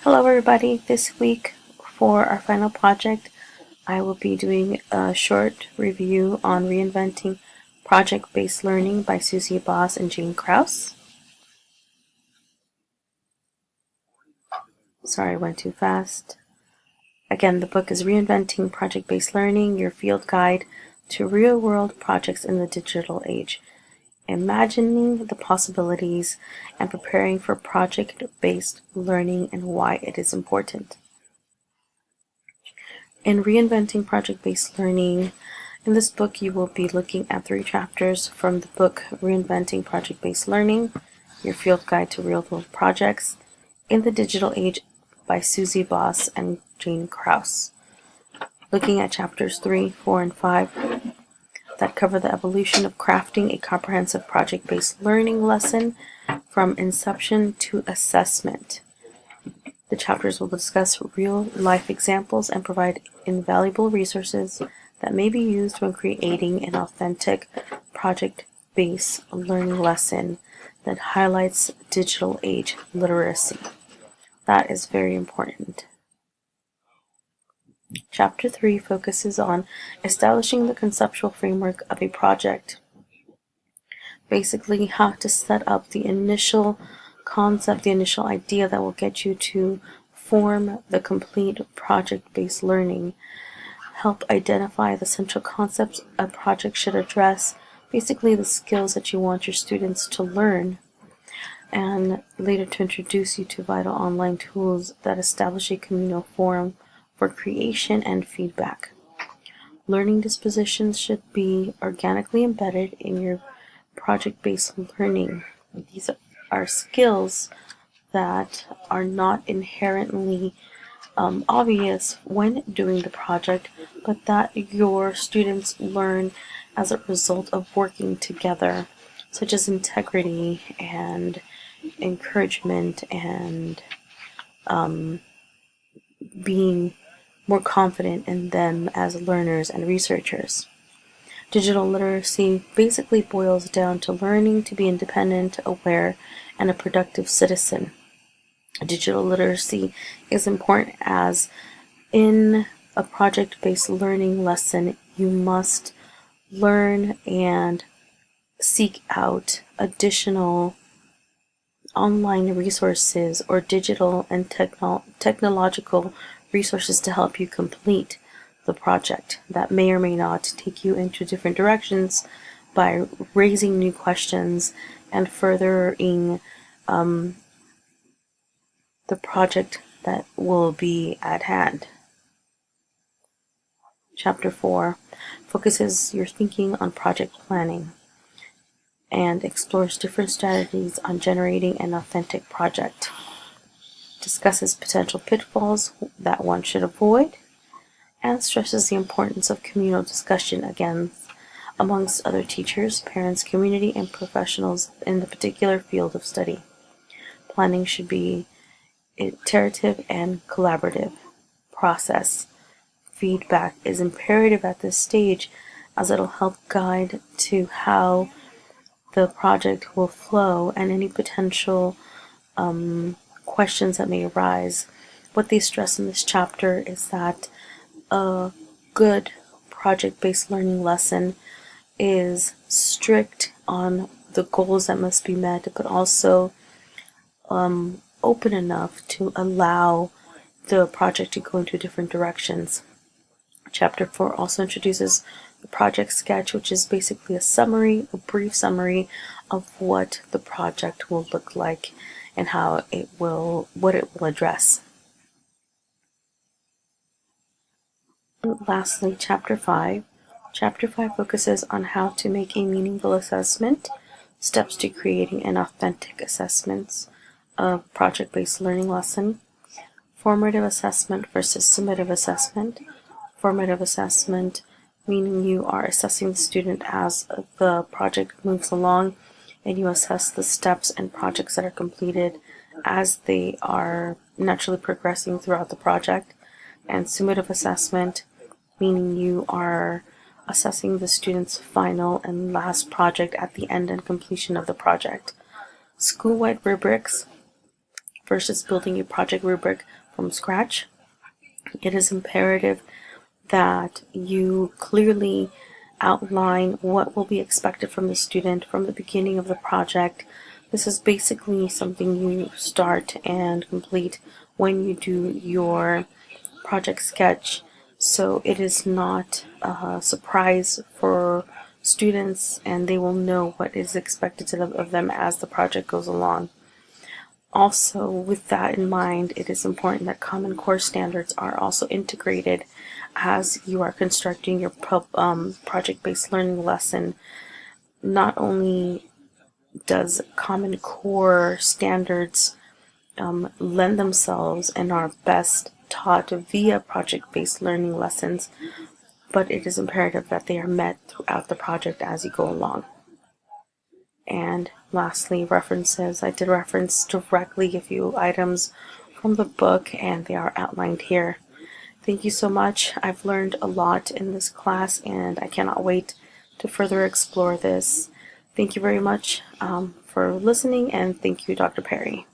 Hello everybody, this week for our final project I will be doing a short review on Reinventing Project-Based Learning by Susie Boss and Jane Krause. Sorry, I went too fast. Again, the book is Reinventing Project-Based Learning, your field guide to real-world projects in the digital age. Imagining the possibilities and preparing for project-based learning and why it is important. In Reinventing Project-Based Learning, in this book you will be looking at 3 chapters from the book Reinventing Project-Based Learning, Your Field Guide to Real-World Projects in the Digital Age by Susie Boss and Jane Krause. Looking at chapters 3, 4, and 5 that cover the evolution of crafting a comprehensive project-based learning lesson from inception to assessment. The chapters will discuss real-life examples and provide invaluable resources that may be used when creating an authentic project-based learning lesson that highlights digital age literacy. That is very important. Chapter 3 focuses on establishing the conceptual framework of a project. Basically, how to set up the initial concept, the initial idea that will get you to form the complete project-based learning. Help identify the central concepts a project should address, basically the skills that you want your students to learn, and later to introduce you to vital online tools that establish a communal forum for creation and feedback. Learning dispositions should be organically embedded in your project-based learning. These are skills that are not inherently obvious when doing the project, but that your students learn as a result of working together, such as integrity and encouragement and being more confident in them as learners and researchers. Digital literacy basically boils down to learning to be independent, aware, and a productive citizen. Digital literacy is important as in a project-based learning lesson, you must learn and seek out additional online resources or digital and technological resources to help you complete the project that may or may not take you into different directions by raising new questions and furthering the project that will be at hand. Chapter 4 focuses your thinking on project planning and explores different strategies on generating an authentic project. Discusses potential pitfalls that one should avoid, and stresses the importance of communal discussion amongst other teachers, parents, community, and professionals in the particular field of study. Planning should be iterative and collaborative process. Feedback is imperative at this stage as it'll help guide to how the project will flow and any potential questions that may arise. What they stress in this chapter is that a good project-based learning lesson is strict on the goals that must be met, but also open enough to allow the project to go into different directions. Chapter 4 also introduces the project sketch, which is basically a brief summary of what the project will look like and what it will address. And lastly, Chapter 5. Chapter 5 focuses on how to make a meaningful assessment, steps to creating an authentic assessment of project-based learning lesson, formative assessment versus summative assessment. Formative assessment meaning you are assessing the student as the project moves along and you assess the steps and projects that are completed as they are naturally progressing throughout the project. And summative assessment meaning you are assessing the student's final and last project at the end and completion of the project. School-wide rubrics versus building a project rubric from scratch. It is imperative that you clearly outline what will be expected from the student from the beginning of the project. This is basically something you start and complete when you do your project sketch, so it is not a surprise for students and they will know what is expected of them as the project goes along. Also, with that in mind, it is important that Common Core standards are also integrated as you are constructing your project-based learning lesson. Not only does Common Core standards lend themselves and are best taught via project-based learning lessons, but it is imperative that they are met throughout the project as you go along. And lastly, references. I did reference directly a few items from the book and they are outlined here. Thank you so much. I've learned a lot in this class and I cannot wait to further explore this. Thank you very much for listening, and thank you, Dr. Perry.